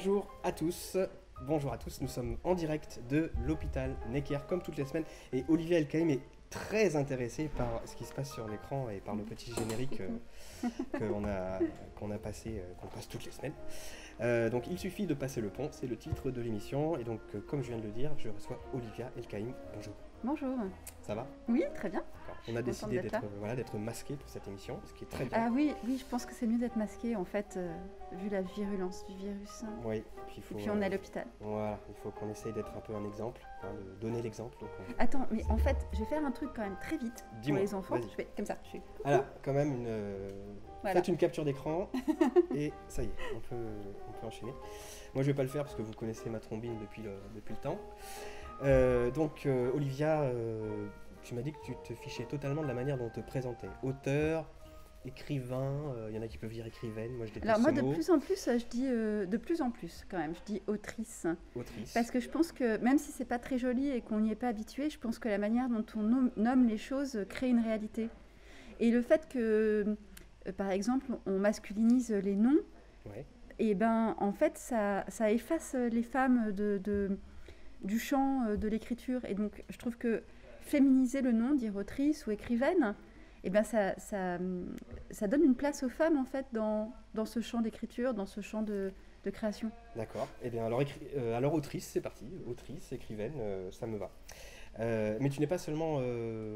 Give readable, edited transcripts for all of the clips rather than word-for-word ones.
Bonjour à tous, nous sommes en direct de l'hôpital Necker comme toutes les semaines et Olivia El-Kaïm est très intéressée par ce qui se passe sur l'écran et par le petit générique qu'on passe toutes les semaines. Donc il suffit de passer le pont, c'est le titre de l'émission et donc comme je viens de le dire, je reçois Olivia El-Kaïm. Bonjour. Bonjour. Ça va? Oui, très bien. On a décidé d'être masqué pour cette émission, ce qui est très bien. Ah oui, je pense que c'est mieux d'être masqué en fait, vu la virulence du virus. Oui, et puis on est à l'hôpital. Voilà, il faut qu'on essaye d'être un peu un exemple, de donner l'exemple. Attends, mais en fait, je vais faire un truc quand même très vite pour les enfants. Vas-y. Je fais comme ça. Voilà, quand même Voilà. Faites une capture d'écran et ça y est, on peut enchaîner. Moi, je vais pas le faire parce que vous connaissez ma trombine depuis le temps. Donc, Olivia, tu m'as dit que tu te fichais totalement de la manière dont on te présentait. Auteur, écrivain, il y en a qui peuvent dire écrivaine, moi je déteste Alors moi, ce mot. de plus en plus, je dis de plus en plus quand même, je dis autrice. Autrice. Parce que je pense que même si c'est pas très joli et qu'on n'y est pas habitué, je pense que la manière dont on nomme les choses crée une réalité. Et le fait que, par exemple, on masculinise les noms, Ouais. et ben en fait ça efface les femmes du champ de l'écriture. Et donc je trouve que féminiser le nom, dire autrice ou écrivaine, et ben ça donne une place aux femmes en fait dans ce champ d'écriture, dans ce champ de création. D'accord. Eh bien alors autrice, c'est parti. Autrice, écrivaine, ça me va. Mais tu n'es pas seulement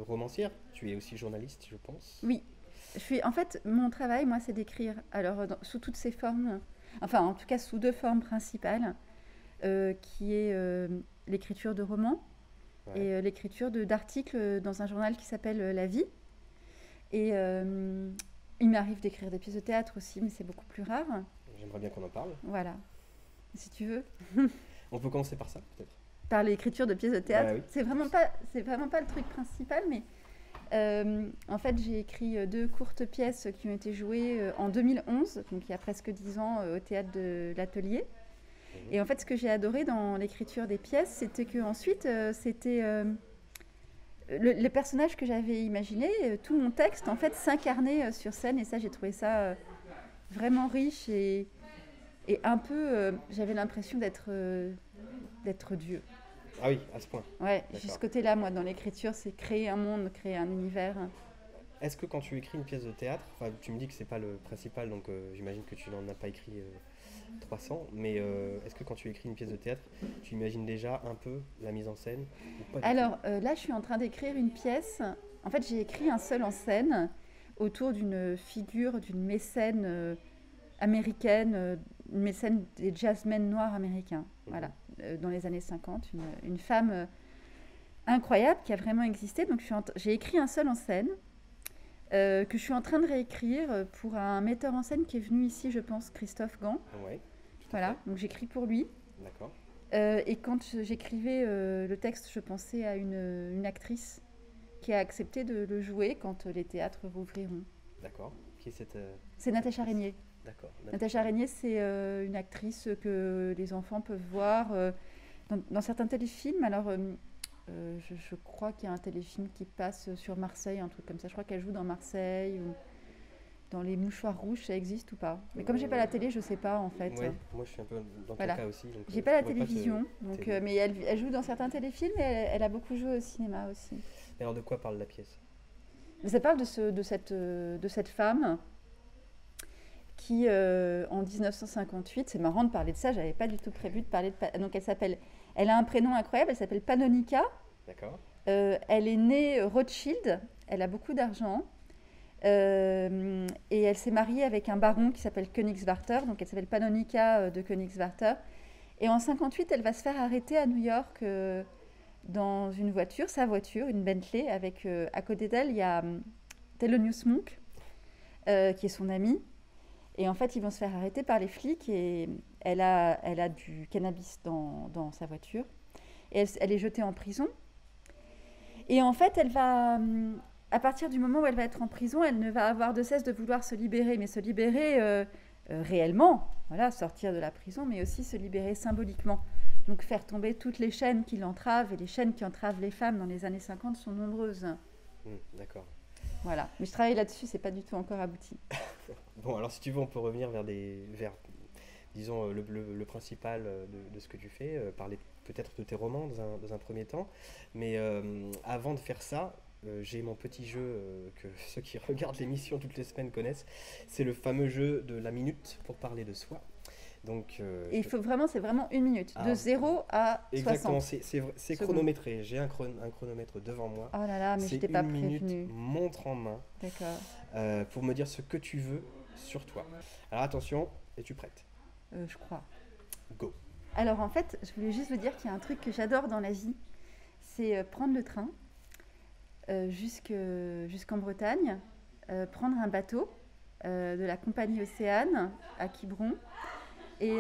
romancière, tu es aussi journaliste, je pense. Oui. En fait, mon travail, moi, c'est d'écrire. Alors, sous toutes ses formes, enfin, en tout cas, sous deux formes principales, qui est l'écriture de romans et l'écriture d'articles dans un journal qui s'appelle La Vie. Et il m'arrive d'écrire des pièces de théâtre aussi, mais c'est beaucoup plus rare. J'aimerais bien qu'on en parle. Voilà, si tu veux. On peut commencer par ça, peut-être. Par l'écriture de pièces de théâtre. Oui. C'est vraiment pas le truc principal, mais en fait, j'ai écrit 2 courtes pièces qui ont été jouées en 2011, donc il y a presque 10 ans, au théâtre de l'Atelier. Et en fait, ce que j'ai adoré dans l'écriture des pièces, c'était qu'ensuite, les personnages que j'avais imaginés, tout mon texte, en fait, s'incarnait sur scène. Et ça, j'ai trouvé ça vraiment riche et un peu... j'avais l'impression d'être Dieu. Ah oui, à ce point. Ouais, j'ai ce côté-là, moi, dans l'écriture, c'est créer un monde, créer un univers. Est-ce que quand tu écris une pièce de théâtre, enfin, tu me dis que c'est pas le principal, donc j'imagine que tu n'en as pas écrit 300, mais est-ce que quand tu écris une pièce de théâtre, tu imagines déjà un peu la mise en scène ou pas? Alors là, je suis en train d'écrire une pièce. En fait, j'ai écrit un seul en scène autour d'une figure d'une mécène américaine, une mécène des jazzmen noirs américains. Voilà, dans les années 50, une femme incroyable qui a vraiment existé. Donc j'ai écrit un seul en scène que je suis en train de réécrire pour un metteur en scène qui est venu ici, je pense, Christophe Gans. Ouais, voilà, donc j'écris pour lui. D'accord. Et quand j'écrivais le texte, je pensais à une actrice qui a accepté de le jouer quand les théâtres rouvriront. D'accord. Qui est cette C'est Natacha Régnier. D'accord. Natacha Régnier, c'est une actrice que les enfants peuvent voir dans certains téléfilms. Alors, je crois qu'il y a un téléfilm qui passe sur Marseille, un truc comme ça. Je crois qu'elle joue dans Marseille ou dans Les Mouchoirs Rouges, ça existe ou pas. Mais comme j'ai pas la télé, je sais pas en fait. Ouais, moi je suis un peu dans ton cas aussi. J'ai pas la télévision, donc, mais elle joue dans certains téléfilms et elle a beaucoup joué au cinéma aussi. Et alors de quoi parle la pièce? Ça parle de cette femme qui, en 1958, c'est marrant de parler de ça, j'avais pas du tout prévu de parler de... Donc elle a un prénom incroyable, elle s'appelle Panonica. D'accord. Elle est née Rothschild, elle a beaucoup d'argent. Et elle s'est mariée avec un baron qui s'appelle Königswarter, donc elle s'appelle Panonica de Königswarter. Et en 58, elle va se faire arrêter à New York dans une voiture, sa voiture, une Bentley, avec à côté d'elle, il y a Thelonious Monk, qui est son ami. Et en fait, ils vont se faire arrêter par les flics et elle a du cannabis dans sa voiture. Et elle est jetée en prison. Et en fait, elle va... à partir du moment où elle va être en prison, elle ne va avoir de cesse de vouloir se libérer, mais se libérer réellement, voilà, sortir de la prison, mais aussi se libérer symboliquement. Donc faire tomber toutes les chaînes qui l'entravent, et les chaînes qui entravent les femmes dans les années 50 sont nombreuses. D'accord. Voilà, mais je travaille là-dessus, c'est pas du tout encore abouti. Bon, alors si tu veux, on peut revenir vers disons, le principal de ce que tu fais, parler peut-être de tes romans dans un premier temps. Mais avant de faire ça, j'ai mon petit jeu que ceux qui regardent l'émission toutes les semaines connaissent. C'est le fameux jeu de la minute pour parler de soi. Donc, Et il faut vraiment, c'est vraiment 1 minute, de 0 à 60. Exactement, c'est chronométré. J'ai un chronomètre devant moi. Oh là là, mais je t'ai pas prévenu. C'est 1 minute, montre en main. D'accord. Pour me dire ce que tu veux sur toi. Alors attention, es-tu prête? Je crois. Go. Alors en fait, je voulais juste vous dire qu'il y a un truc que j'adore dans la vie, c'est prendre le train jusqu'en Bretagne, prendre un bateau de la compagnie Océane à Quiberon et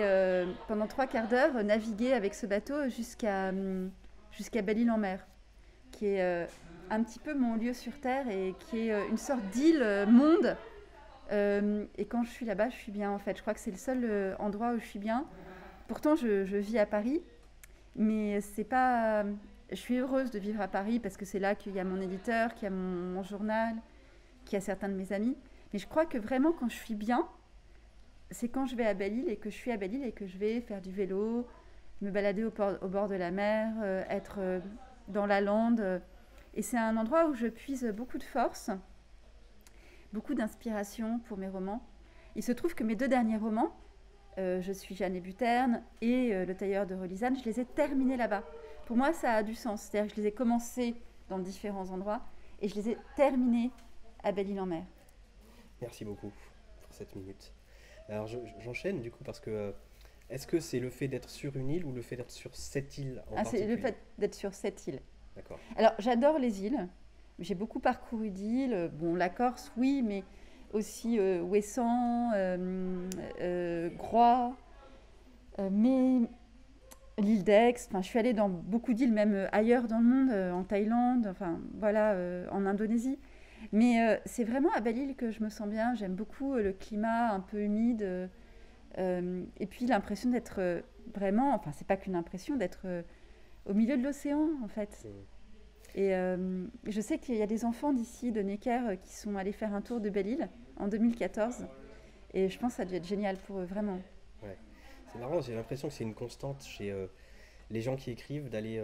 pendant 3/4 d'heure naviguer avec ce bateau jusqu'à Belle-Île-en-Mer, qui est un petit peu mon lieu sur Terre et qui est une sorte d'île monde. Et quand je suis là-bas, je suis bien en fait. Je crois que c'est le seul endroit où je suis bien. Pourtant, je vis à Paris, mais c'est pas. Je suis heureuse de vivre à Paris parce que c'est là qu'il y a mon éditeur, qu'il y a mon journal, qu'il y a certains de mes amis. Mais je crois que vraiment, quand je suis bien, c'est quand je vais à Belle-Île et que je suis à Belle-Île et que je vais faire du vélo, me balader au bord de la mer, être dans la lande. Et c'est un endroit où je puise beaucoup de force, beaucoup d'inspiration pour mes romans. Il se trouve que mes 2 derniers romans, Je suis Jeanne et Buterne et Le tailleur de Relisane, je les ai terminés là-bas. Pour moi, ça a du sens. C'est-à-dire que je les ai commencés dans différents endroits et je les ai terminés à Belle-Île-en-Mer. Merci beaucoup pour cette minute. Alors j'enchaîne du coup parce que est-ce que c'est le fait d'être sur une île ou le fait d'être sur cette île en particulier? C'est le fait d'être sur cette île. D'accord. Alors j'adore les îles. J'ai beaucoup parcouru d'îles. Bon, la Corse, oui, mais aussi Ouessant, Groix, mais l'île d'Aix. Enfin, je suis allée dans beaucoup d'îles, même ailleurs dans le monde, en Thaïlande, enfin voilà, en Indonésie. Mais c'est vraiment à Belle-Île que je me sens bien. J'aime beaucoup le climat un peu humide. Et puis l'impression d'être vraiment, enfin c'est pas qu'une impression, d'être au milieu de l'océan en fait. Et je sais qu'il y a des enfants d'ici, de Necker, qui sont allés faire un tour de Belle-Île en 2014. Et je pense que ça a dû être génial pour eux, vraiment. Ouais. C'est marrant, j'ai l'impression que c'est une constante chez les gens qui écrivent d'aller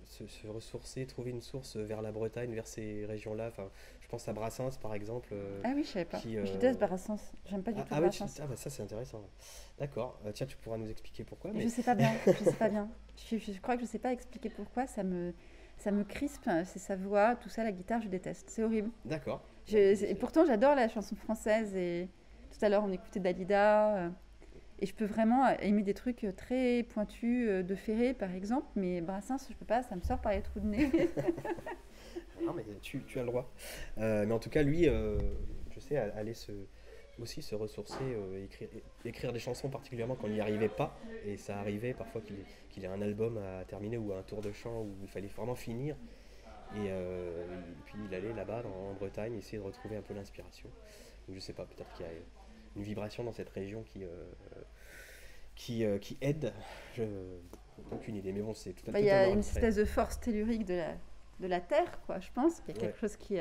se ressourcer, trouver une source vers la Bretagne, vers ces régions-là. Enfin, je pense à Brassens par exemple. Ah oui, je savais pas. Je déteste Brassens. J'aime pas du tout Brassens. Ah bah ça c'est intéressant. D'accord. Tiens, tu pourras nous expliquer pourquoi. Mais... Je sais pas bien. Je sais pas bien. Je crois que je sais pas expliquer pourquoi. Ça me crispe. C'est sa voix, tout ça, la guitare, je déteste. C'est horrible. D'accord. Et pourtant, j'adore la chanson française. Et tout à l'heure, on écoutait Dalida. Et je peux vraiment aimer des trucs très pointus de Ferré, par exemple. Mais Brassens, je peux pas, ça me sort par les trous de nez. Non, mais tu as le droit. Mais en tout cas, lui, je sais, aller aussi se ressourcer, écrire des chansons particulièrement quand il n'y arrivait pas. Et ça arrivait parfois qu'il ait un album à terminer ou un tour de chant où il fallait vraiment finir. Et puis il allait là-bas en Bretagne essayer de retrouver un peu l'inspiration. Donc je sais pas, peut-être qu'il y a une vibration dans cette région qui aide. Je n'ai aucune idée, mais bon, c'est tout à fait. Il y a une espèce de force tellurique de la Terre, quoi, je pense. Il y a quelque chose qui...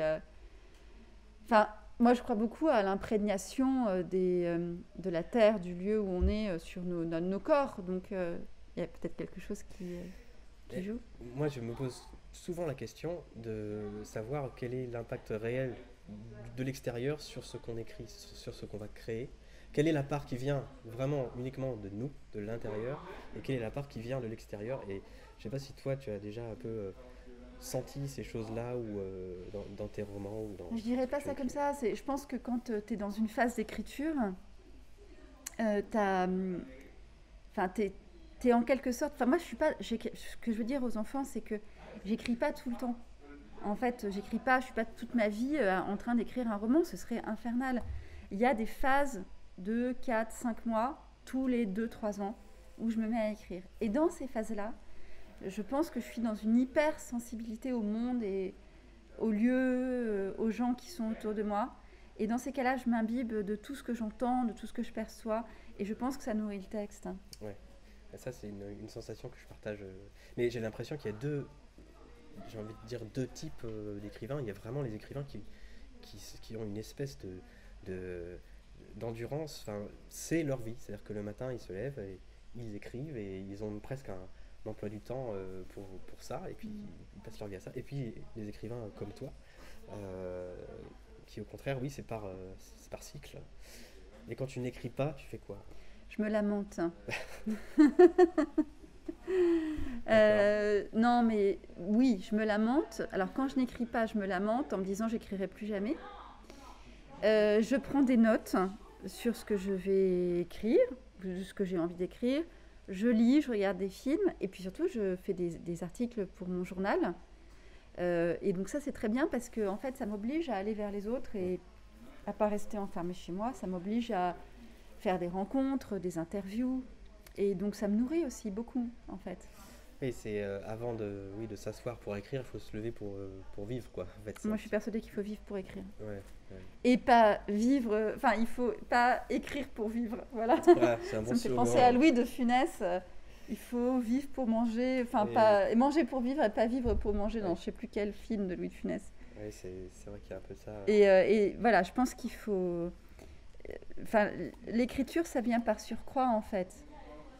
Enfin, moi, je crois beaucoup à l'imprégnation de la Terre, du lieu où on est sur nos corps. Donc, il y a peut-être quelque chose qui joue. Moi, je me pose souvent la question de savoir quel est l'impact réel de l'extérieur sur ce qu'on écrit, sur ce qu'on va créer. Quelle est la part qui vient vraiment uniquement de nous, de l'intérieur, et quelle est la part qui vient de l'extérieur. Et je ne sais pas si toi, tu as déjà un peu senti ces choses-là ou dans tes romans ou dans... Je dirais pas ça comme ça. Je pense que quand tu es dans une phase d'écriture, t'es en quelque sorte... Enfin, moi, je suis pas... Ce que je veux dire aux enfants, c'est que j'écris pas tout le temps. En fait, je suis pas toute ma vie en train d'écrire un roman, ce serait infernal. Il y a des phases de 4, 5 mois, tous les 2-3 ans, où je me mets à écrire. Et dans ces phases-là, je pense que je suis dans une hyper-sensibilité au monde et aux lieux, aux gens qui sont autour de moi. Et dans ces cas-là, je m'imbibe de tout ce que j'entends, de tout ce que je perçois. Et je pense que ça nourrit le texte. Ouais, et ça c'est une sensation que je partage. Mais j'ai l'impression qu'il y a j'ai envie de dire deux types d'écrivains. Il y a vraiment les écrivains qui ont une espèce de d'endurance, enfin, c'est leur vie. C'est-à-dire que le matin, ils se lèvent et ils écrivent et ils ont presque un emploi du temps pour ça, et puis ils passent leur vie à ça. Et puis les écrivains comme toi, euh, qui au contraire, oui, c'est par cycle. Et quand tu n'écris pas, tu fais quoi? Je me lamente. D'accord. Non, mais oui, je me lamente. Alors, quand je n'écris pas, je me lamente en me disant j'écrirai plus jamais. Je prends des notes sur ce que je vais écrire, ce que j'ai envie d'écrire. Je lis, je regarde des films, et puis surtout, je fais des articles pour mon journal. Et donc ça, c'est très bien parce que en fait, ça m'oblige à aller vers les autres et à pas rester enfermée chez moi. Ça m'oblige à faire des rencontres, des interviews. Et donc, ça me nourrit aussi beaucoup, en fait. Oui, c'est avant oui, de s'asseoir pour écrire, il faut se lever pour vivre, quoi. En fait, c'est Moi, un je suis petit persuadée qu'il faut vivre pour écrire. ouais, ouais. Et pas vivre... Enfin, il faut pas écrire pour vivre. Voilà. Voilà, c'est un Ça bon me fait slogan. penser à Louis de Funès. Il faut vivre pour manger. Enfin, pas... Et manger pour vivre et pas vivre pour manger dans Ouais. je sais plus quel film de Louis de Funès. Ouais, c'est vrai qu'il y a un peu ça. Et voilà, je pense qu'il faut... Enfin, l'écriture, ça vient par surcroît, en fait.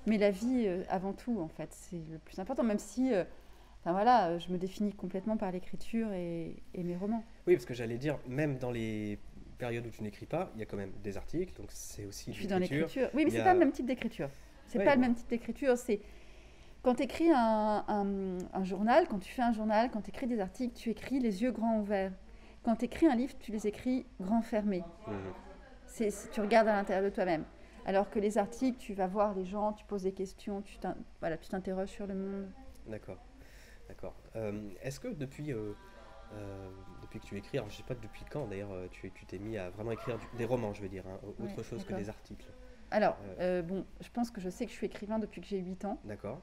Mais la vie, avant tout, en fait, c'est le plus important. Même si, enfin voilà, je me définis complètement par l'écriture et mes romans. Oui, parce que j'allais dire, même dans les périodes où tu n'écris pas, il y a quand même des articles, donc c'est aussi Je de suis dans l'écriture. l'écriture. Oui, mais Il y c'est a... pas le même type d'écriture. C'est Ouais, pas le bon, même type d'écriture. C'est quand tu écris un journal, quand tu fais un journal, quand tu écris des articles, tu écris les yeux grands ouverts. Quand tu écris un livre, tu les écris grands fermés. mhm, Tu regardes à l'intérieur de toi-même. Alors que les articles, tu vas voir les gens, tu poses des questions, voilà, tu t'interroges sur le monde. d'accord, d'accord. Est-ce que depuis que tu écris, alors je sais pas depuis quand d'ailleurs, tu t'es mis à vraiment écrire des romans, je veux dire, hein, Ouais, autre chose que d'accord. des articles. Alors, Euh, bon, je pense que je sais que je suis écrivain depuis que j'ai 8 ans. d'accord,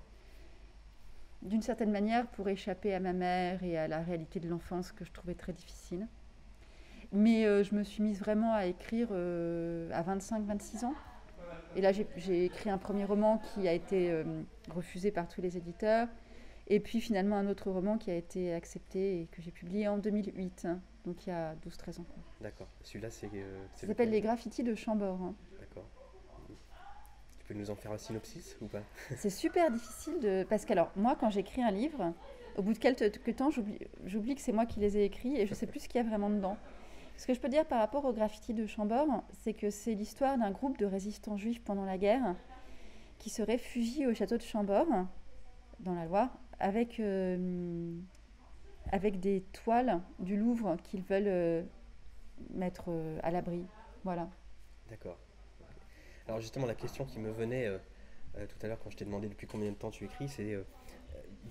D'une certaine manière, pour échapper à ma mère et à la réalité de l'enfance que je trouvais très difficile. Mais je me suis mise vraiment à écrire à 25-26 ans. Et là, j'ai écrit un premier roman qui a été refusé par tous les éditeurs. Et puis finalement un autre roman qui a été accepté et que j'ai publié en 2008. Hein, donc il y a 12-13 ans. Quoi. d'accord. Celui-là, c'est Ça s'appelle lequel? Les graffitis de Chambord. Hein. D'accord. Tu peux nous en faire un synopsis ou pas? C'est super difficile de... Parce que alors, moi, quand j'écris un livre, au bout de quelques temps, j'oublie que c'est moi qui les ai écrits et je ne sais plus ce qu'il y a vraiment dedans. Ce que je peux dire par rapport aux graffitis de Chambord, c'est que c'est l'histoire d'un groupe de résistants juifs pendant la guerre qui se réfugient au château de Chambord, dans la Loire, avec des toiles du Louvre qu'ils veulent mettre à l'abri. Voilà. D'accord. Ok. Alors justement, la question qui me venait tout à l'heure quand je t'ai demandé depuis combien de temps tu écris, c'est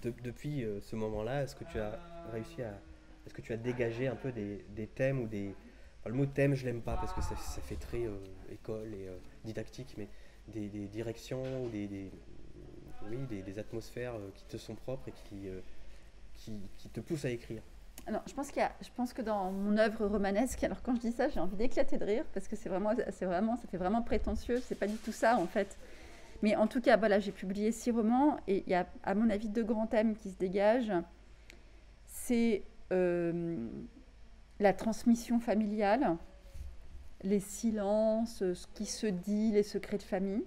depuis ce moment-là, est-ce que tu as réussi à... Est-ce que tu as dégagé un peu des thèmes ou des... enfin, le mot thème, je l'aime pas parce que ça fait très école et didactique, mais des directions ou oui, des atmosphères qui te sont propres et qui te poussent à écrire. Alors, je pense que dans mon œuvre romanesque, alors quand je dis ça, j'ai envie d'éclater de rire parce que ça fait vraiment prétentieux. C'est pas du tout ça en fait. Mais en tout cas, voilà, j'ai publié 6 romans et il y a, à mon avis, 2 grands thèmes qui se dégagent. C'est la transmission familiale, les silences, ce qui se dit, les secrets de famille,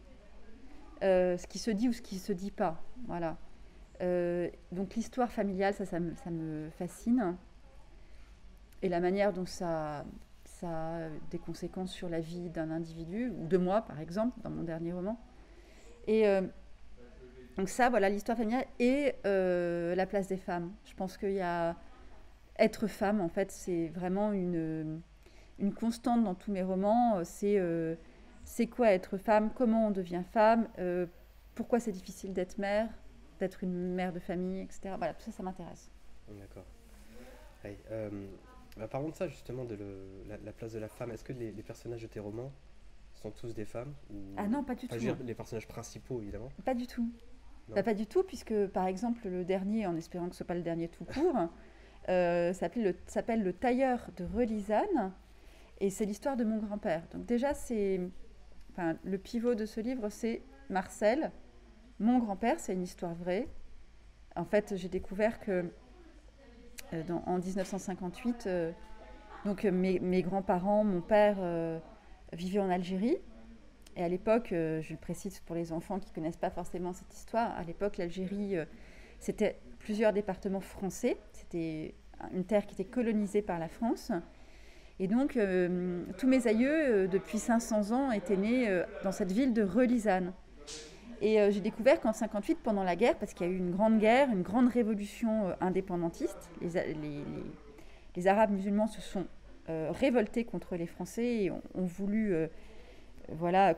ce qui se dit ou ce qui se dit pas. Voilà. Donc l'histoire familiale, ça me fascine. Et la manière dont ça a des conséquences sur la vie d'un individu, ou de moi par exemple, dans mon dernier roman. Et donc ça, voilà, l'histoire familiale et la place des femmes. Je pense qu'il y a... Être femme, en fait, c'est vraiment une constante dans tous mes romans. C'est quoi être femme, comment on devient femme, pourquoi c'est difficile d'être mère, d'être une mère de famille, etc. Voilà, tout ça, ça m'intéresse. D'accord. Ouais, parlons de ça justement, la place de la femme. Est-ce que les personnages de tes romans sont tous des femmes ou... Ah non, pas du Enfin, tout. je veux dire, les personnages principaux, évidemment. Pas du tout. Non. Bah, pas du tout, puisque par exemple, le dernier, en espérant que ce soit pas le dernier tout court, s'appelle Le tailleur de Relisane, et c'est l'histoire de mon grand-père. Donc déjà, le pivot de ce livre, c'est Marcel, mon grand-père, c'est une histoire vraie. En fait, j'ai découvert que en 1958, donc mes grands-parents, mon père vivait en Algérie. Et à l'époque, je le précise pour les enfants qui ne connaissent pas forcément cette histoire, à l'époque, l'Algérie, c'était plusieurs départements français. C'était une terre qui était colonisée par la France. Et donc, tous mes aïeux, depuis 500 ans, étaient nés dans cette ville de Relizane. Et j'ai découvert qu'en 1958, pendant la guerre, parce qu'il y a eu une grande guerre, une grande révolution indépendantiste, les Arabes musulmans se sont révoltés contre les Français et ont voulu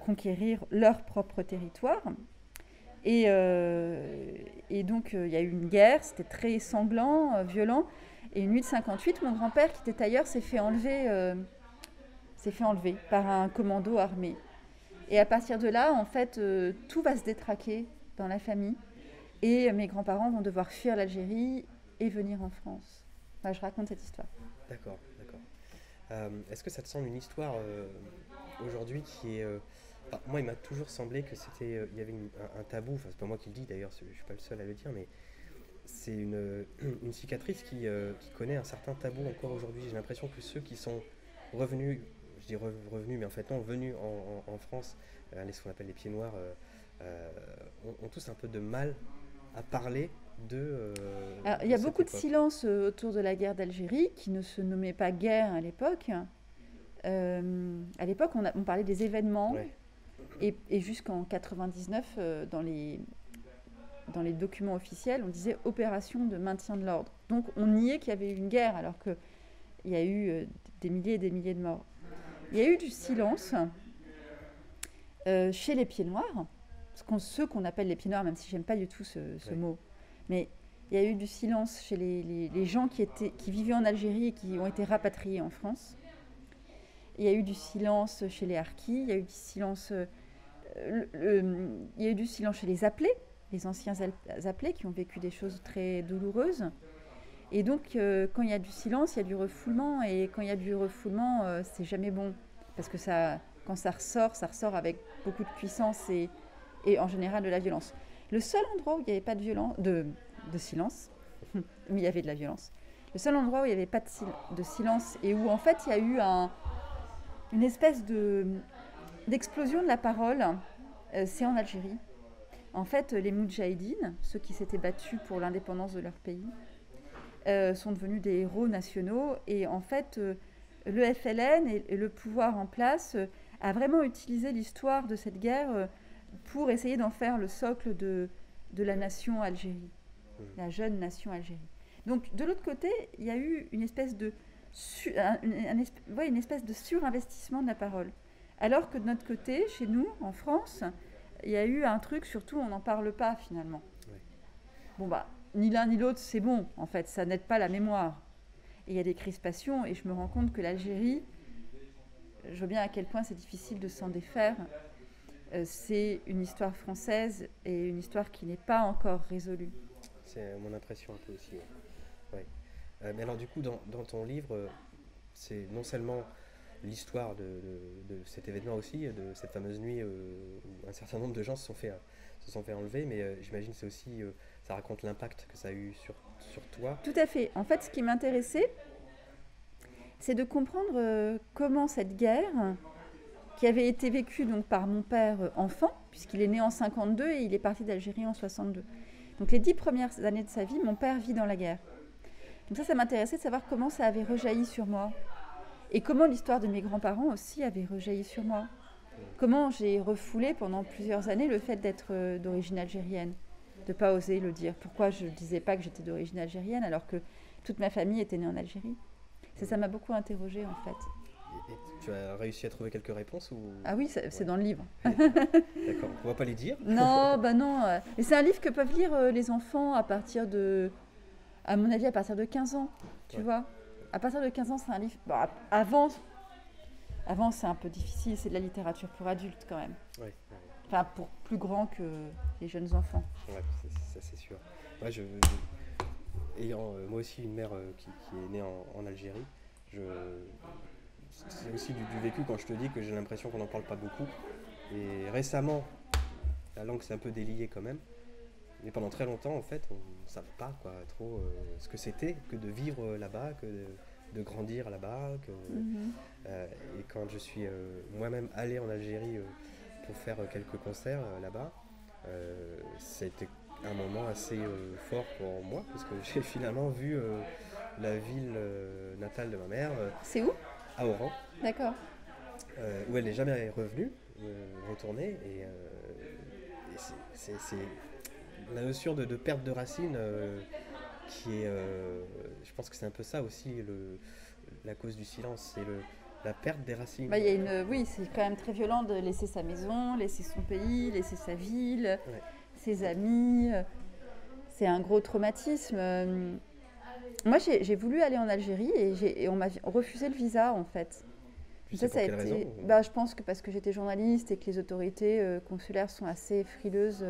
conquérir leur propre territoire. Et donc, il y a eu une guerre, c'était très sanglant, violent. Et une nuit de 58, mon grand-père, qui était tailleur, s'est fait enlever par un commando armé. Et à partir de là, en fait, tout va se détraquer dans la famille. Et mes grands-parents vont devoir fuir l'Algérie et venir en France. Enfin, je raconte cette histoire. D'accord. Est-ce que ça te semble une histoire aujourd'hui qui est... moi, il m'a toujours semblé que c'était, il y avait un tabou, enfin c'est pas moi qui le dis d'ailleurs, je suis pas le seul à le dire, mais c'est une cicatrice qui connaît un certain tabou encore aujourd'hui. J'ai l'impression que ceux qui sont revenus, je dis revenus, mais en fait non, venus en France, ce qu'on appelle les pieds noirs, ont tous un peu de mal à parler de... Alors, il y a beaucoup de silence autour de la guerre d'Algérie, qui ne se nommait pas guerre à l'époque. À l'époque, on parlait des événements, Ouais. et jusqu'en 99, dans les documents officiels, on disait opération de maintien de l'ordre. Donc on niait qu'il y avait eu une guerre, alors qu'il y a eu des milliers et des milliers de morts. Il y a eu du silence chez les pieds noirs, ceux qu'on appelle les pieds noirs, même si j'aime pas du tout ce mot. Mais il y a eu du silence chez les gens qui vivaient en Algérie et qui ont été rapatriés en France. Il y a eu du silence chez les harkis, il y a eu du silence, chez les appelés, les anciens appelés qui ont vécu des choses très douloureuses. Et donc, quand il y a du silence, il y a du refoulement. Et quand il y a du refoulement, c'est jamais bon. Parce que quand ça ressort avec beaucoup de puissance et en général de la violence. Le seul endroit où il n'y avait pas de silence, mais il y avait de la violence. Le seul endroit où il n'y avait pas de silence et où en fait il y a eu une espèce d'explosion de la parole, c'est en Algérie. En fait, les Moudjahidines, ceux qui s'étaient battus pour l'indépendance de leur pays, sont devenus des héros nationaux. Et en fait, le FLN et le pouvoir en place a vraiment utilisé l'histoire de cette guerre pour essayer d'en faire le socle de la nation Algérie, la jeune nation Algérie. Donc, de l'autre côté, il y a eu une espèce de surinvestissement de la parole. Alors que de notre côté, chez nous, en France, il y a eu un truc, surtout, on n'en parle pas finalement. Ouais. Bon, ni l'un ni l'autre, c'est bon, en fait, ça n'aide pas la mémoire. Et il y a des crispations, et je me rends compte que l'Algérie, je vois bien à quel point c'est difficile de s'en défaire. C'est une histoire française et une histoire qui n'est pas encore résolue. C'est mon impression un peu aussi. Ouais. Mais alors du coup, dans ton livre, c'est non seulement l'histoire de cet événement aussi, de cette fameuse nuit où un certain nombre de gens se sont fait enlever, mais j'imagine que c'est aussi, ça raconte l'impact que ça a eu sur toi. Tout à fait. En fait, ce qui m'intéressait, c'est de comprendre comment cette guerre, qui avait été vécue donc, par mon père enfant, puisqu'il est né en 52 et il est parti d'Algérie en 62. Donc les 10 premières années de sa vie, mon père vit dans la guerre. Donc ça m'intéressait de savoir comment ça avait rejailli sur moi. Et comment l'histoire de mes grands-parents aussi avait rejailli sur moi. Comment j'ai refoulé pendant plusieurs années le fait d'être d'origine algérienne, de ne pas oser le dire. Pourquoi je ne disais pas que j'étais d'origine algérienne alors que toute ma famille était née en Algérie. Ça m'a beaucoup interrogée en fait. Et tu as réussi à trouver quelques réponses ou... Ah oui, c'est dans le livre. D'accord, on ne va pas les dire. Non, non. Mais c'est un livre que peuvent lire les enfants à partir de... À mon avis, à partir de 15 ans, tu vois. À partir de 15 ans, c'est un livre... Bon, avant, c'est un peu difficile, c'est de la littérature pour adultes quand même. Ouais. Enfin, pour plus grands que les jeunes enfants. Ouais, ça c'est sûr. Ouais, ayant moi aussi une mère qui est née en Algérie, c'est aussi du vécu quand je te dis que j'ai l'impression qu'on n'en parle pas beaucoup. Et récemment, la langue s'est un peu déliée quand même. Mais pendant très longtemps, en fait, on ne savait pas trop ce que c'était que de vivre là-bas, que de grandir là-bas. Mhm. Et quand je suis moi-même allé en Algérie pour faire quelques concerts là-bas, c'était un moment assez fort pour moi, parce que j'ai finalement vu la ville natale de ma mère, C'est où? à Oran, D'accord. où elle n'est jamais revenue, retournée. Et c'est la notion de perte de racines qui est. Je pense que c'est un peu ça aussi la cause du silence, c'est la perte des racines. Bah, oui, c'est quand même très violent de laisser sa maison, laisser son pays, laisser sa ville, Ouais. ses amis. C'est un gros traumatisme. Moi, j'ai voulu aller en Algérie et on m'a refusé le visa, en fait. Tu sais pour quelle raison? Bah, je pense que parce que j'étais journaliste et que les autorités consulaires sont assez frileuses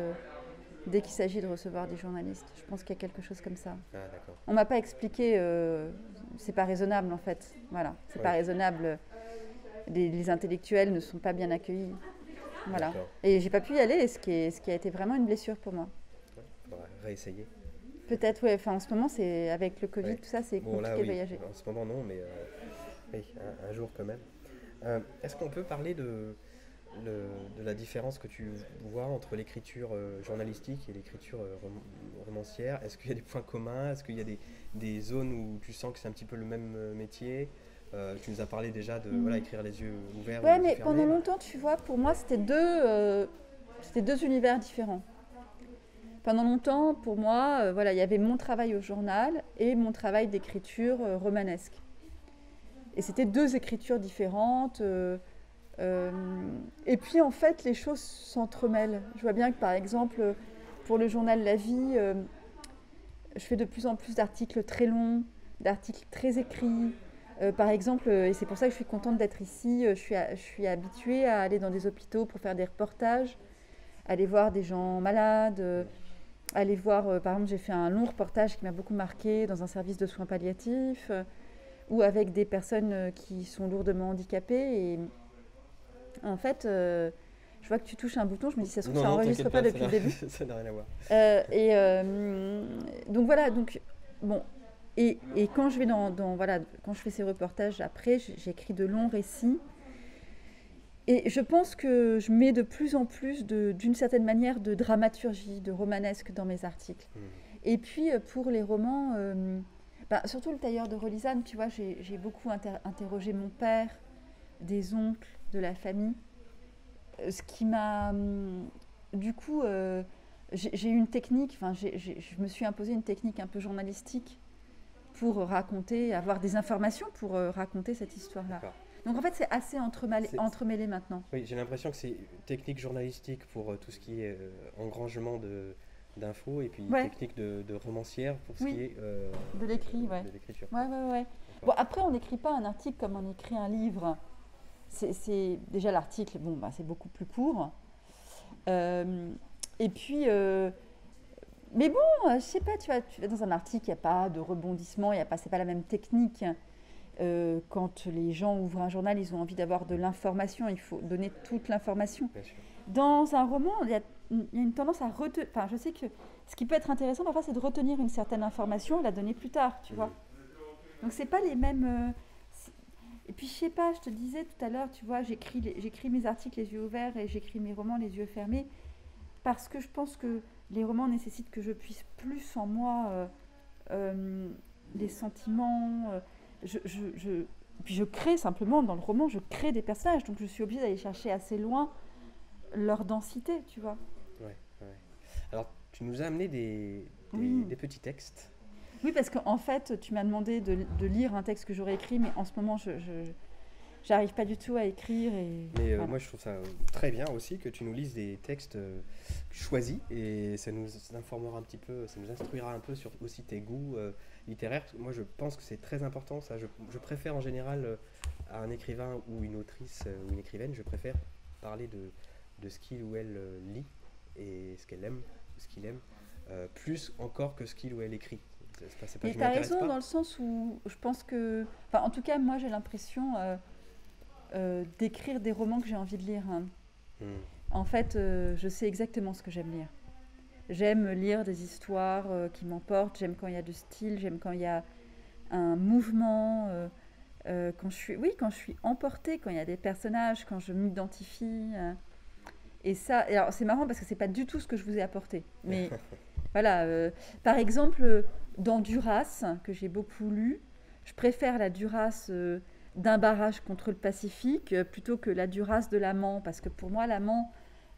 dès qu'il s'agit de recevoir des journalistes. Je pense qu'il y a quelque chose comme ça. Ah, d'accord. On m'a pas expliqué, c'est pas raisonnable en fait. Voilà, c'est Ouais. pas raisonnable. Les intellectuels ne sont pas bien accueillis. Voilà. D'accord. Et j'ai pas pu y aller, ce qui a été vraiment une blessure pour moi. Ouais, faudra réessayer. Peut-être, ouais. Enfin, en ce moment, c'est avec le Covid, Ouais. tout ça, c'est Bon, compliqué là, de oui. voyager. En ce moment, non, mais oui, un jour quand même. Est-ce qu'on peut parler de la différence que tu vois entre l'écriture journalistique et l'écriture romancière? Est-ce qu'il y a des points communs? Est-ce qu'il y a des zones où tu sens que c'est un petit peu le même métier? Tu nous as parlé déjà de voilà, écrire les yeux ouverts ou Ouais, les yeux mais fermés. pendant longtemps, tu vois, pour moi, c'était deux univers différents. Pendant longtemps, pour moi, voilà, il y avait mon travail au journal et mon travail d'écriture romanesque. Et c'était deux écritures différentes. Euh, et puis, en fait, les choses s'entremêlent. Je vois bien que, par exemple, pour le journal La Vie, je fais de plus en plus d'articles très longs, d'articles très écrits. Par exemple, et c'est pour ça que je suis contente d'être ici, je suis habituée à aller dans des hôpitaux pour faire des reportages, aller voir des gens malades, aller voir, par exemple, j'ai fait un long reportage qui m'a beaucoup marqué dans un service de soins palliatifs, ou avec des personnes qui sont lourdement handicapées. Et en fait, je vois que tu touches un bouton, je me dis, ça se trouve, Non, ça non, n'enregistre t'inquiète pas pas, depuis le début. ça n'a rien à voir. Donc voilà, bon, et quand je vais voilà, quand je fais ces reportages, après, j'écris de longs récits. Et je pense que je mets de plus en plus, d'une certaine manière, de dramaturgie, de romanesque dans mes articles. Et puis, pour les romans, surtout Le Tailleur de Rolisane, tu vois, j'ai beaucoup interrogé mon père, des oncles, de la famille. Ce qui m'a... du coup, j'ai eu une technique, je me suis imposé une technique un peu journalistique pour raconter, avoir des informations pour raconter cette histoire-là. D'accord. Donc en fait, c'est assez entremêlé maintenant. Oui, j'ai l'impression que c'est technique journalistique pour tout ce qui est engrangement d'infos et puis Ouais. technique de romancière pour ce Oui. qui est De l'écrit, ouais. de l'écriture. Ouais. Bon, après, on n'écrit pas un article comme on écrit un livre. Déjà l'article, bon, c'est beaucoup plus court. Et puis, mais bon, je sais pas, tu vas dans un article, il n'y a pas de rebondissement, c'est pas la même technique. Quand les gens ouvrent un journal, ils ont envie d'avoir de l'information, il faut donner toute l'information. Bien sûr. Dans un roman, il y a une tendance à retenir. Enfin, je sais que ce qui peut être intéressant parfois, c'est de retenir une certaine information et la donner plus tard, tu vois. Donc, c'est pas les mêmes. Et puis, je sais pas, je te disais tout à l'heure, tu vois, j'écris mes articles les yeux ouverts et j'écris mes romans les yeux fermés parce que je pense que les romans nécessitent que je puisse plus en moi les sentiments. Puis je crée simplement, dans le roman, je crée des personnages, donc je suis obligée d'aller chercher assez loin leur densité, tu vois. Ouais. Alors, tu nous as amené des petits textes. Oui, parce qu'en fait, tu m'as demandé de lire un texte que j'aurais écrit, mais en ce moment, j'arrive pas du tout à écrire. Mais voilà. moi, je trouve ça très bien aussi que tu nous lises des textes choisis et ça nous informera un petit peu, ça nous instruira un peu sur aussi tes goûts littéraires. Moi, je pense que c'est très important ça. Je préfère en général à un écrivain ou une autrice ou une écrivaine, je préfère parler de ce qu'il ou elle lit et ce qu'elle aime, ce qu'il aime, plus encore que ce qu'il ou elle écrit. C'est pas Mais que tu as raison dans le sens où je pense que... Enfin, en tout cas, moi, j'ai l'impression d'écrire des romans que j'ai envie de lire. Hein. En fait, je sais exactement ce que j'aime lire. J'aime lire des histoires qui m'emportent, j'aime quand il y a du style, j'aime quand il y a un mouvement, quand je suis emportée, quand il y a des personnages, quand je m'identifie. Et ça, alors c'est marrant parce que c'est pas du tout ce que je vous ai apporté. Mais voilà, par exemple, dans Duras, que j'ai beaucoup lu, je préfère la Duras d'un barrage contre le Pacifique plutôt que la Duras de l'amant, parce que pour moi, l'amant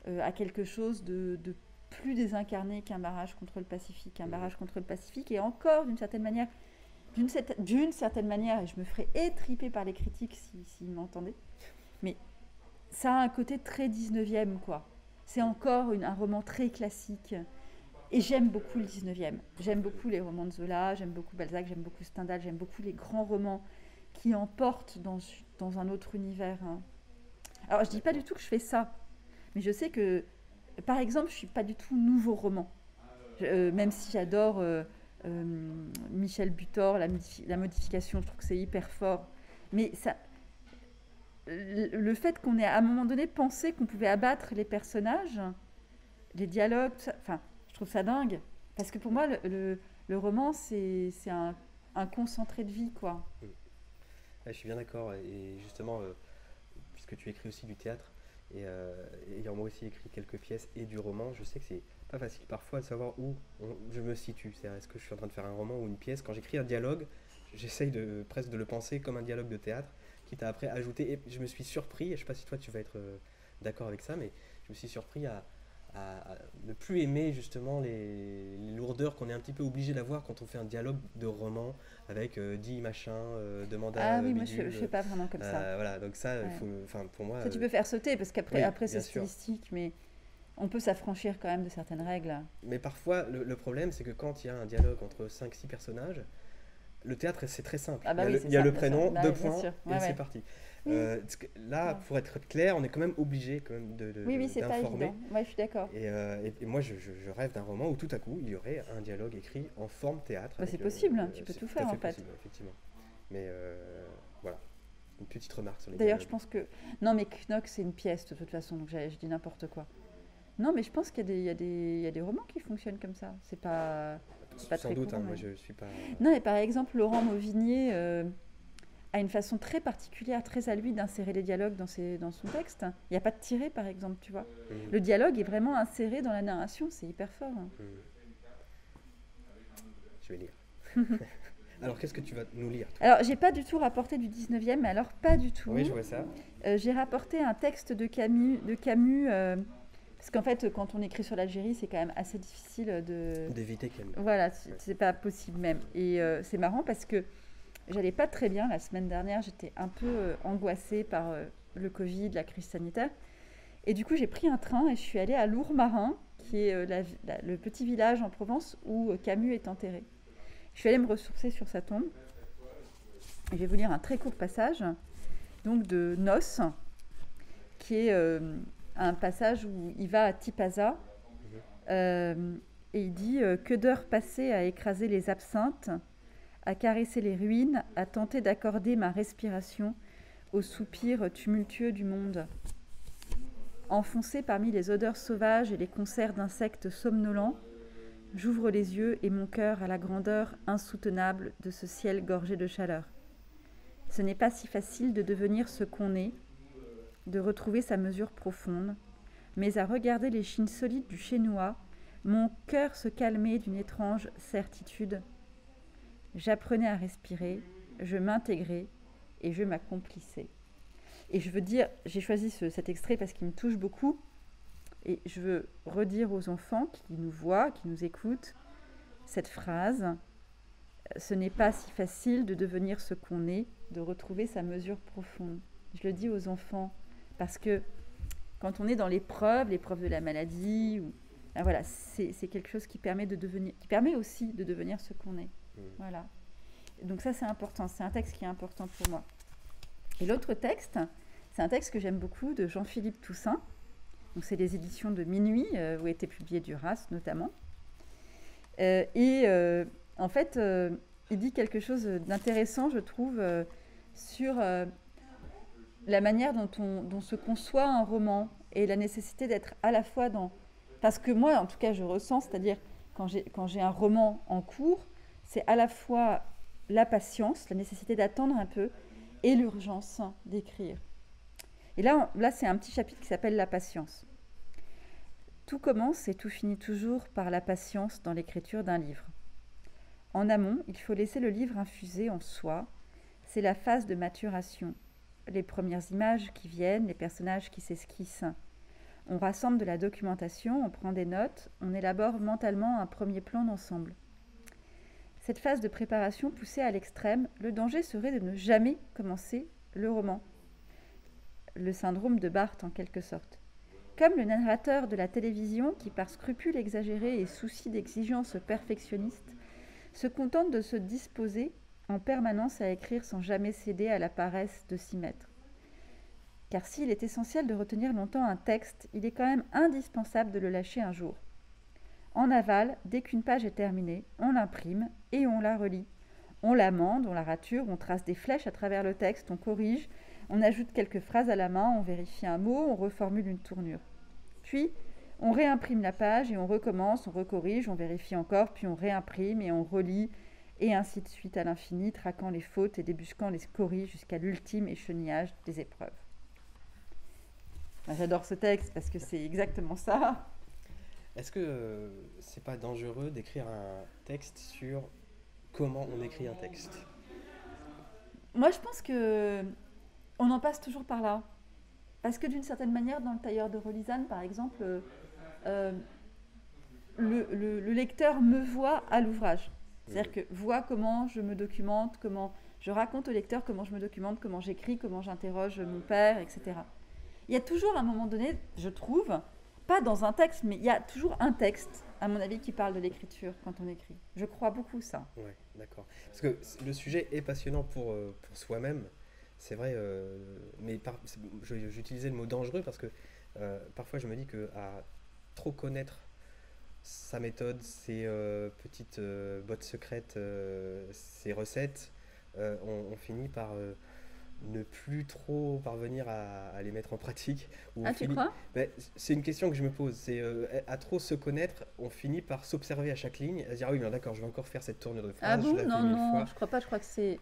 a quelque chose de plus désincarné qu'un barrage contre le Pacifique. Un barrage contre le Pacifique est encore, d'une certaine manière, et je me ferai étriper par les critiques s'ils m'entendaient, mais ça a un côté très 19e, quoi. C'est encore un roman très classique. Et j'aime beaucoup le 19e. J'aime beaucoup les romans de Zola, j'aime beaucoup Balzac, j'aime beaucoup Stendhal, j'aime beaucoup les grands romans qui emportent dans un autre univers. Alors, je dis pas du tout que je fais ça, mais je sais que, par exemple, je suis pas du tout nouveau roman. Même si j'adore Michel Butor, la modification, je trouve que c'est hyper fort. Mais ça, le fait qu'on ait à un moment donné pensé qu'on pouvait abattre les personnages, les dialogues, enfin, je trouve ça dingue. Parce que pour moi, le roman, c'est un concentré de vie, quoi. Ouais, je suis bien d'accord. Et justement, puisque tu écris aussi du théâtre, et ayant moi aussi écrit quelques pièces et du roman, je sais que c'est pas facile parfois de savoir où je me situe. C'est-à-dire, est-ce que je suis en train de faire un roman ou une pièce? Quand j'écris un dialogue, j'essaye presque de le penser comme un dialogue de théâtre, quitte à après ajouter. Et je me suis surpris, et je sais pas si toi tu vas être d'accord avec ça, mais je me suis surpris à ne plus aimer justement les lourdeurs qu'on est un petit peu obligé d'avoir quand on fait un dialogue de roman avec dit machin, demande à Ah oui, moi bidule. Je fais pas vraiment comme ça. Voilà, donc ça, Ouais. pour moi. Ça, tu peux faire sauter, parce qu'après Oui, après bien c'est sûr. stylistique, mais on peut s'affranchir quand même de certaines règles. Mais parfois, le problème, c'est que quand il y a un dialogue entre cinq six personnages, le théâtre, c'est très simple. Ah bah oui, c'est Il y a ça, le bien sûr. prénom, Bah deux oui, bien points, sûr. et Ouais, c'est ouais. parti. Oui, Parce que là, ouais. pour être clair, on est quand même obligé quand même Oui, oui, c'est pas d'informer. évident. Ouais, je suis d'accord. Et moi, je rêve d'un roman où tout à coup, il y aurait un dialogue écrit en forme théâtre. Bah, avec, c'est possible, tu peux c'est tout à faire fait en fait. possible, effectivement. Mais voilà, une petite remarque sur les D'ailleurs, je dialogues. pense que. Non, mais Knock, c'est une pièce de toute façon, donc je dis n'importe quoi. Non, mais je pense il y a des romans qui fonctionnent comme ça. C'est pas Sans très doute, courant. moi Mais... je suis pas. Non, mais par exemple, Laurent Mauvignier a une façon très particulière, très à lui, d'insérer les dialogues dans son texte. Il n'y a pas de tiré, par exemple, tu vois. Le dialogue est vraiment inséré dans la narration, c'est hyper fort. Je vais lire. Alors, qu'est-ce que tu vas nous lire, toi? Alors, j'ai pas du tout rapporté du 19e, mais alors pas du tout. Oui, je vois ça. J'ai rapporté un texte de Camus, parce qu'en fait, quand on écrit sur l'Algérie, c'est quand même assez difficile D'éviter Camus. Voilà, c'est pas possible même. Et c'est marrant parce que j'allais pas très bien la semaine dernière, j'étais un peu angoissée par le Covid, la crise sanitaire. Et du coup, j'ai pris un train et je suis allée à Lourmarin, qui est le petit village en Provence où Camus est enterré. Je suis allée me ressourcer sur sa tombe. Et je vais vous lire un très court passage donc de Noces, qui est un passage où il va à Tipaza et il dit que d'heures passées à écraser les absinthes, à caresser les ruines, à tenter d'accorder ma respiration aux soupirs tumultueux du monde. Enfoncé parmi les odeurs sauvages et les concerts d'insectes somnolents, j'ouvre les yeux et mon cœur à la grandeur insoutenable de ce ciel gorgé de chaleur. Ce n'est pas si facile de devenir ce qu'on est, de retrouver sa mesure profonde, mais à regarder les chines solides du chénois, mon cœur se calmait d'une étrange certitude. J'apprenais à respirer, je m'intégrais et je m'accomplissais. Et je veux dire, j'ai choisi cet extrait parce qu'il me touche beaucoup. Et je veux redire aux enfants qui nous voient, qui nous écoutent, cette phrase. Ce n'est pas si facile de devenir ce qu'on est, de retrouver sa mesure profonde. Je le dis aux enfants parce que quand on est dans l'épreuve de la maladie, ben voilà, c'est quelque chose qui permet aussi de devenir ce qu'on est. Voilà. Donc ça, c'est important. C'est un texte qui est important pour moi. Et l'autre texte, c'est un texte que j'aime beaucoup de Jean-Philippe Toussaint. Donc c'est les éditions de Minuit, où a été publié Duras notamment. En fait, il dit quelque chose d'intéressant, je trouve, sur la manière dont se conçoit un roman et la nécessité d'être à la fois dans... Parce que moi, en tout cas, je ressens, c'est-à-dire quand j'ai un roman en cours, c'est à la fois la patience, la nécessité d'attendre un peu, et l'urgence d'écrire. Et là, c'est un petit chapitre qui s'appelle la patience. Tout commence et tout finit toujours par la patience dans l'écriture d'un livre. En amont, il faut laisser le livre infuser en soi. C'est la phase de maturation. Les premières images qui viennent, les personnages qui s'esquissent. On rassemble de la documentation, on prend des notes, on élabore mentalement un premier plan d'ensemble. Cette phase de préparation poussée à l'extrême, le danger serait de ne jamais commencer le roman. Le syndrome de Barthes en quelque sorte. Comme le narrateur de la télévision qui, par scrupule exagéré et souci d'exigence perfectionniste, se contente de se disposer en permanence à écrire sans jamais céder à la paresse de s'y mettre. Car s'il est essentiel de retenir longtemps un texte, il est quand même indispensable de le lâcher un jour. En aval, dès qu'une page est terminée, on l'imprime et on la relit. On l'amende, on la rature, on trace des flèches à travers le texte, on corrige, on ajoute quelques phrases à la main, on vérifie un mot, on reformule une tournure. Puis, on réimprime la page et on recommence, on recorrige, on vérifie encore, puis on réimprime et on relit, et ainsi de suite à l'infini, traquant les fautes et débusquant les scories jusqu'à l'ultime échenillage des épreuves. J'adore ce texte parce que c'est exactement ça. Est-ce que c'est pas dangereux d'écrire un texte sur comment on écrit un texte? Moi, je pense que on en passe toujours par là. Parce que d'une certaine manière, dans le Tailleur de Rolisane, par exemple, le lecteur me voit à l'ouvrage. C'est-à-dire que voit comment je me documente, comment je raconte au lecteur comment je me documente, comment j'écris, comment j'interroge mon père, etc. Il y a toujours un moment donné, je trouve, pas dans un texte, mais il y a toujours un texte, à mon avis, qui parle de l'écriture quand on écrit. Je crois beaucoup ça. Oui, d'accord. Parce que le sujet est passionnant pour soi-même, c'est vrai, mais j'utilisais le mot dangereux parce que parfois je me dis qu'à trop connaître sa méthode, ses petites bottes secrètes, ses recettes, on finit par ne plus trop parvenir à les mettre en pratique. Tu crois? C'est une question que je me pose. C'est à trop se connaître, on finit par s'observer à chaque ligne, à se dire ah oui, mais d'accord, je vais encore faire cette tournure de phrase. Ah bon? Je l'ai fait mille fois. Je crois pas. Je crois que c'est.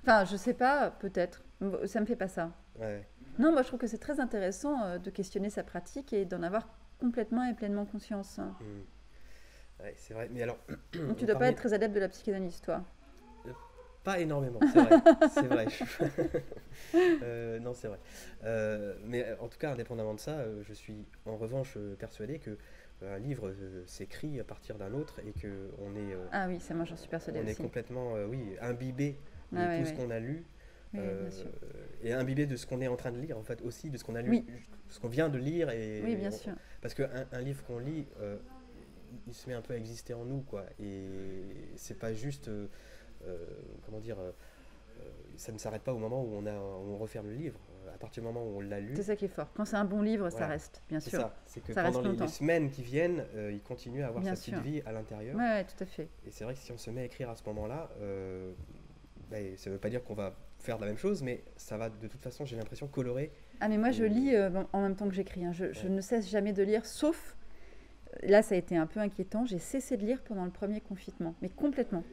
Enfin, je sais pas, peut-être. Ça me fait pas ça. Ouais. Non, moi je trouve que c'est très intéressant de questionner sa pratique et d'en avoir complètement et pleinement conscience. Ouais, c'est vrai. Mais alors. Donc, tu dois pas être très adepte de la psychanalyse, toi. Pas énormément, c'est vrai. C'est vrai. Non, c'est vrai. Mais en tout cas, indépendamment de ça, je suis en revanche persuadé que un livre s'écrit à partir d'un autre et que on est. Ah oui, ça, moi j'en suis persuadée on aussi. est complètement, imbibé de tout ce qu'on a lu. Oui, bien sûr. Et imbibé de ce qu'on est en train de lire, en fait, aussi, de ce qu'on a lu, ce qu'on vient de lire. Oui, bien sûr. Parce qu'un livre qu'on lit, il se met un peu à exister en nous, quoi. Et c'est pas juste. Comment dire, ça ne s'arrête pas au moment où on referme le livre. À partir du moment où on l'a lu. C'est ça qui est fort. Quand c'est un bon livre, voilà. Ça reste, bien sûr. C'est ça. C'est que ça pendant les semaines qui viennent, il continue à avoir bien sa petite vie à l'intérieur. Oui, tout à fait. Et c'est vrai que si on se met à écrire à ce moment-là, ça ne veut pas dire qu'on va faire la même chose, mais ça va de toute façon, j'ai l'impression, colorer. Ah, mais moi je lis en même temps que j'écris. Je ne cesse jamais de lire, sauf. Là, ça a été un peu inquiétant. J'ai cessé de lire pendant le premier confinement, mais complètement.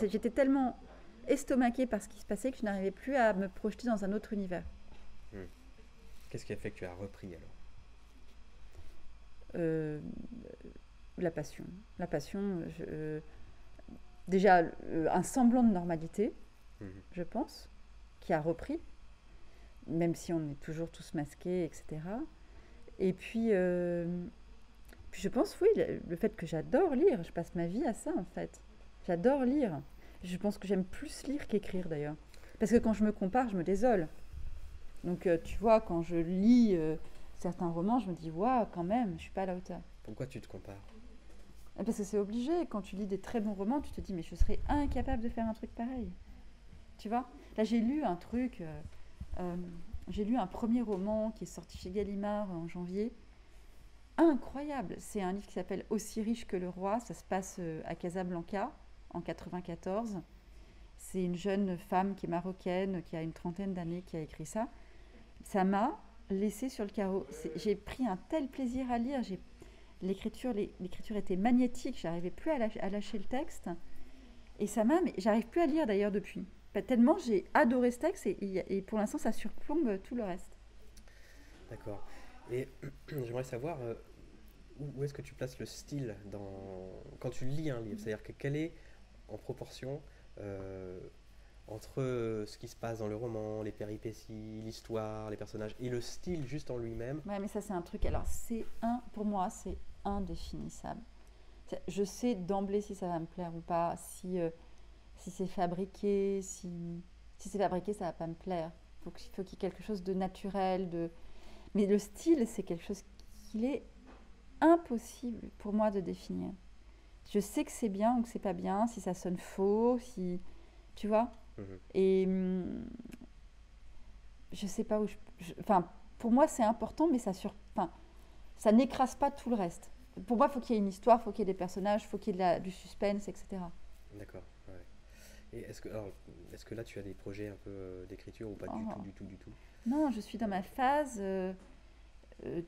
J'étais tellement estomaquée par ce qui se passait que je n'arrivais plus à me projeter dans un autre univers. Qu'est-ce qui a fait que tu as repris alors La passion. La passion, déjà un semblant de normalité, je pense, qui a repris, même si on est toujours tous masqués, etc. Et puis je pense, oui, le fait que j'adore lire, je passe ma vie à ça en fait. J'adore lire. Je pense que j'aime plus lire qu'écrire d'ailleurs. Parce que quand je me compare, je me désole. Donc tu vois, quand je lis certains romans, je me dis, waouh, quand même, je ne suis pas à la hauteur. Pourquoi tu te compares? Parce que c'est obligé. Quand tu lis des très bons romans, tu te dis, mais je serais incapable de faire un truc pareil. Tu vois? Là, j'ai lu un truc, j'ai lu un premier roman qui est sorti chez Gallimard en janvier. Incroyable. C'est un livre qui s'appelle Aussi riche que le roi. Ça se passe à Casablanca en 94. C'est une jeune femme qui est marocaine, qui a une trentaine d'années, qui a écrit ça. Ça m'a laissé sur le carreau. J'ai pris un tel plaisir à lire. L'écriture était magnétique. J'arrivais plus à lâcher le texte. Et ça m'a, mais j'arrive plus à lire d'ailleurs depuis. Tellement j'ai adoré ce texte et pour l'instant ça surplombe tout le reste. D'accord. Et j'aimerais savoir où est-ce que tu places le style quand tu lis un livre? C'est-à-dire que quel est en proportion euh, entre ce qui se passe dans le roman, les péripéties, l'histoire, les personnages, et le style juste en lui-même? Ouais, mais ça c'est un truc. Alors pour moi c'est indéfinissable. Je sais d'emblée si ça va me plaire ou pas, si c'est fabriqué, si c'est fabriqué ça va pas me plaire. Il faut qu'il y ait quelque chose de naturel, mais le style c'est quelque chose qu'il est impossible pour moi de définir. Je sais que c'est bien ou que c'est pas bien, si ça sonne faux, si tu vois. Mhm. Et je sais pas enfin, pour moi c'est important, mais enfin, ça n'écrase pas tout le reste. Pour moi, il faut qu'il y ait une histoire, il faut qu'il y ait des personnages, il faut qu'il y ait du suspense, etc. D'accord. Ouais. Et est-ce que là tu as des projets un peu d'écriture ou pas du Oh. tout, du tout, du tout? Non, je suis dans ma phase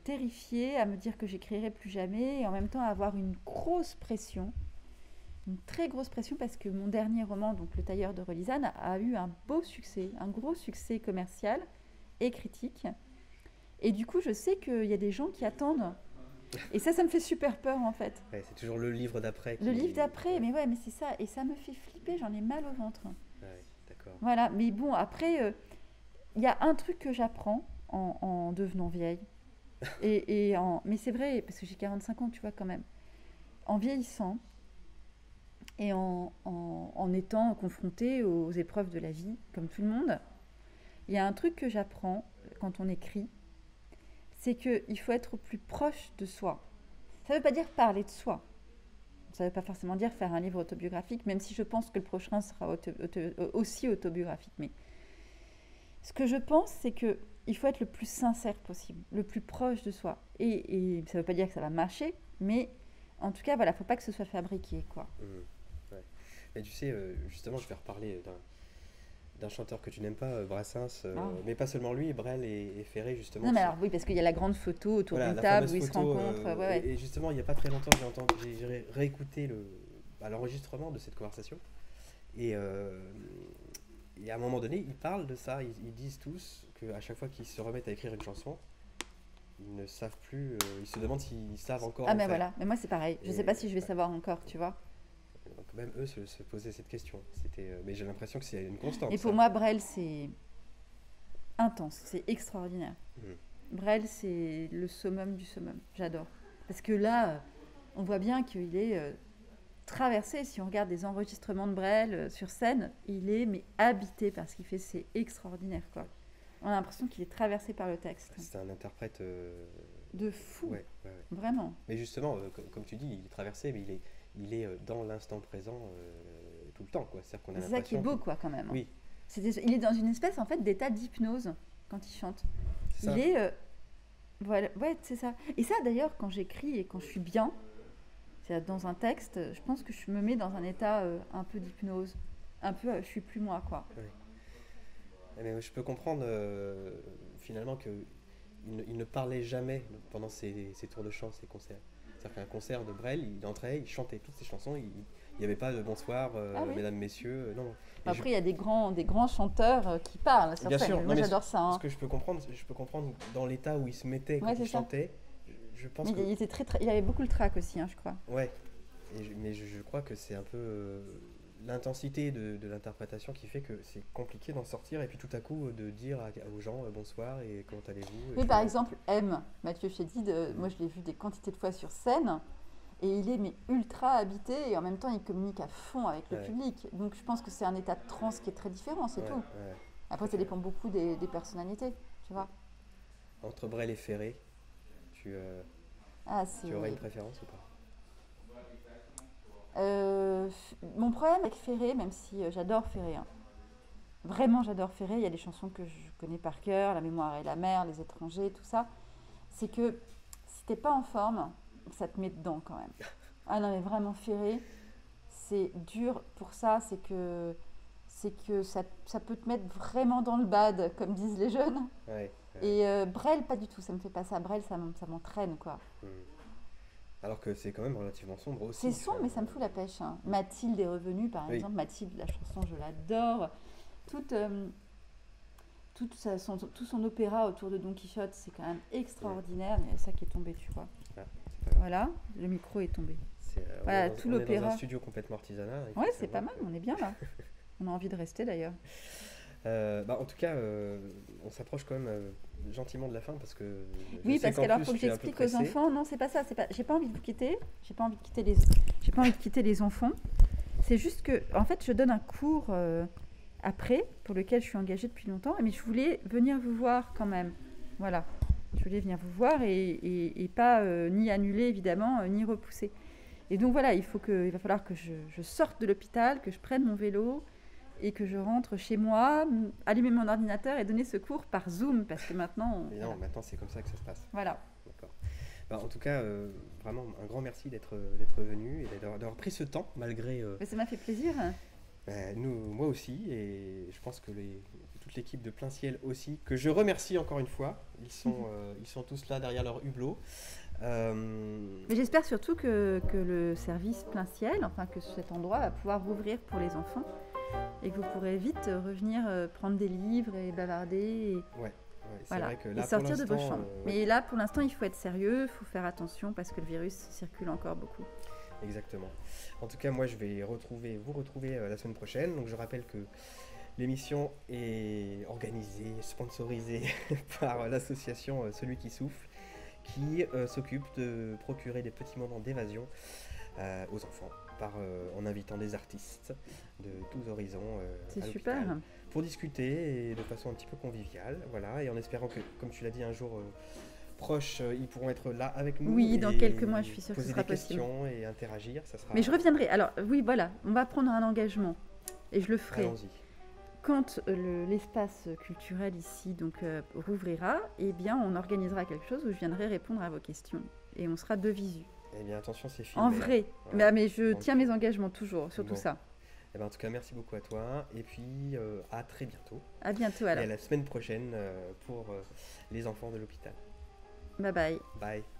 terrifiée à me dire que j'écrirai plus jamais et en même temps à avoir une grosse pression, une très grosse pression parce que mon dernier roman, donc Le Tailleur de Relisane, a eu un beau succès, un gros succès commercial et critique. Et du coup, je sais qu'il y a des gens qui attendent. Et ça me fait super peur en fait. Ouais, c'est toujours le livre d'après. Le livre d'après, mais ouais, mais c'est ça. Et ça me fait flipper, j'en ai mal au ventre. Ouais, d'accord. Voilà, mais bon, après, il y a un truc que j'apprends en devenant vieille. Mais c'est vrai, parce que j'ai 45 ans, tu vois, quand même. En vieillissant et en étant confrontée aux épreuves de la vie, comme tout le monde, il y a un truc que j'apprends quand on écrit, c'est qu'il faut être au plus proche de soi. Ça ne veut pas dire parler de soi. Ça ne veut pas forcément dire faire un livre autobiographique, même si je pense que le prochain sera aussi autobiographique. Mais ce que je pense, c'est qu'il faut être le plus sincère possible, le plus proche de soi. Et ça ne veut pas dire que ça va marcher, mais en tout cas, voilà, il ne faut pas que ce soit fabriqué, quoi. Ouais. Mais tu sais, justement, je vais reparler d'un chanteur que tu n'aimes pas, Brassens, Ah. mais pas seulement lui, Brel et Ferré, justement. Non, mais alors oui, parce qu'il y a la grande photo autour Voilà, d'une la table fameuse où ils se photo, rencontrent. Ouais. Et justement, il n'y a pas très longtemps, j'ai réécouté l'enregistrement de cette conversation. Et, euh, et à un moment donné, ils parlent de ça. Ils disent tous qu'à chaque fois qu'ils se remettent à écrire une chanson, ils ne savent plus. Ils se demandent s'ils savent encore Ah, en mais faire. voilà, mais moi c'est pareil. Je ne sais pas si je vais Ouais. savoir encore, tu vois. Donc même eux se posaient cette question. Mais j'ai l'impression que c'est une constante. Et pour ça. moi, Brel, c'est intense, c'est extraordinaire. Mhm. Brel, c'est le summum du summum. J'adore. Parce que là, on voit bien qu'il est traversé. Si on regarde des enregistrements de Brel sur scène, il est mais habité par ce qu'il fait. C'est extraordinaire, quoi. On a l'impression qu'il est traversé par le texte. C'est un interprète. De fou, Ouais. vraiment. Mais justement, comme tu dis, il est traversé, mais il est dans l'instant présent tout le temps, quoi. C'est-à-dire qu'on a C'est ça qui est l'impression beau, quoi, quand même. Oui, Il est dans une espèce, en fait, d'état d'hypnose quand il chante. c'est ça. Il est... voilà, ouais, c'est ça. Et ça, d'ailleurs, quand j'écris et quand je suis bien, c'est dans un texte, je pense que je me mets dans un état un peu d'hypnose. Un peu, je suis plus moi, quoi. Mais je peux comprendre finalement que il ne parlait jamais pendant ses tours de chant, ses concerts. C'est-à-dire qu'un concert de Brel, il entrait, il chantait toutes ses chansons, il n'y avait pas de bonsoir, Ah oui. mesdames, messieurs, non. Et Après, il y a des grands chanteurs qui parlent sur bien scène. sûr, Moi, non, mais j'adore ça. ce Hein. que je peux comprendre dans l'état où il se mettait quand Ouais, il c'est ça. chantait, je pense Mais que... il était il avait beaucoup le trac aussi, hein, je crois. Ouais, mais je crois que c'est un peu l'intensité de l'interprétation qui fait que c'est compliqué d'en sortir et puis tout à coup de dire aux gens bonsoir et comment allez-vous. Oui, par exemple, M, Mathieu Chédid, moi je l'ai vu des quantités de fois sur scène et il est mais ultra habité et en même temps il communique à fond avec le Ouais. public. Donc je pense que c'est un état de transe qui est très différent, c'est tout. Ouais. Après, ça dépend beaucoup des personnalités, tu vois. Entre Brel et Ferré, tu aurais une préférence ou pas? Mon problème avec Ferré, même si j'adore Ferré, hein. Vraiment j'adore Ferré, il y a des chansons que je connais par cœur, La mémoire et la mer, Les étrangers, tout ça, c'est que si t'es pas en forme, ça te met dedans quand même. Ah non mais vraiment Ferré, c'est dur pour ça, c'est que ça peut te mettre vraiment dans le bad, comme disent les jeunes. Ouais. Et Brel, pas du tout, ça me fait pas ça. Brel, ça m'entraîne, quoi. Hmm. Alors que c'est quand même relativement sombre aussi. C'est sombre, mais ça me fout la pêche. Hein. Mathilde est revenue, par exemple. Mathilde, la chanson, je l'adore. Tout son opéra autour de Don Quichotte, c'est quand même extraordinaire. Il y a ça qui est tombé, tu vois. Ah, voilà, le micro est tombé. Voilà, tout l'opéra. On est dans un studio complètement artisanal. Ouais, c'est pas mal, on est bien là. On a envie de rester d'ailleurs. En tout cas, on s'approche quand même gentiment de la fin parce que. Oui, parce qu'alors faut que j'explique aux enfants. Non, c'est pas ça. J'ai pas envie de vous quitter. J'ai pas envie de quitter les enfants. C'est juste que, en fait, je donne un cours après pour lequel je suis engagée depuis longtemps, mais je voulais venir vous voir quand même. Voilà, je voulais venir vous voir et pas ni annuler évidemment ni repousser. Et donc voilà, il va falloir que je sorte de l'hôpital, que je prenne mon vélo. Et que je rentre chez moi, allumer mon ordinateur et donner ce cours par Zoom, parce que maintenant... Maintenant c'est comme ça que ça se passe. Voilà. D'accord. En tout cas, vraiment un grand merci d'être venu et d'avoir pris ce temps, malgré... Mais ça m'a fait plaisir. Moi aussi, et je pense que toute l'équipe de Plein Ciel aussi, que je remercie encore une fois. Ils sont tous là derrière leur hublot. Mais j'espère surtout que le service Plein Ciel, enfin que cet endroit va pouvoir rouvrir pour les enfants. Et que vous pourrez vite revenir prendre des livres et bavarder c'est vrai que là, et sortir de vos chambres. Mais là, pour l'instant, il faut être sérieux, il faut faire attention parce que le virus circule encore beaucoup. Exactement. En tout cas, moi, je vais vous retrouver la semaine prochaine. Donc, je rappelle que l'émission est organisée, sponsorisée par l'association Celui qui souffle, qui s'occupe de procurer des petits moments d'évasion aux enfants. En invitant des artistes de tous horizons c'est super pour discuter et de façon un petit peu conviviale, voilà, et en espérant que, comme tu l'as dit, un jour proche, ils pourront être là avec nous. Oui, dans quelques mois, je suis sûre que ce sera possible. Poser des questions et interagir, ça sera... Mais je reviendrai. Alors oui, voilà, on va prendre un engagement et je le ferai. Allons-y. Quand l'espace culturel ici rouvrira, eh bien, on organisera quelque chose où je viendrai répondre à vos questions et on sera de visu. Eh bien, attention, c'est filmé. En vrai. Voilà. Mais je tiens mes engagements toujours, surtout ça. Eh bien, en tout cas, merci beaucoup à toi. Et puis, à très bientôt. À bientôt, alors. Et à la semaine prochaine pour les enfants de l'hôpital. Bye bye. Bye.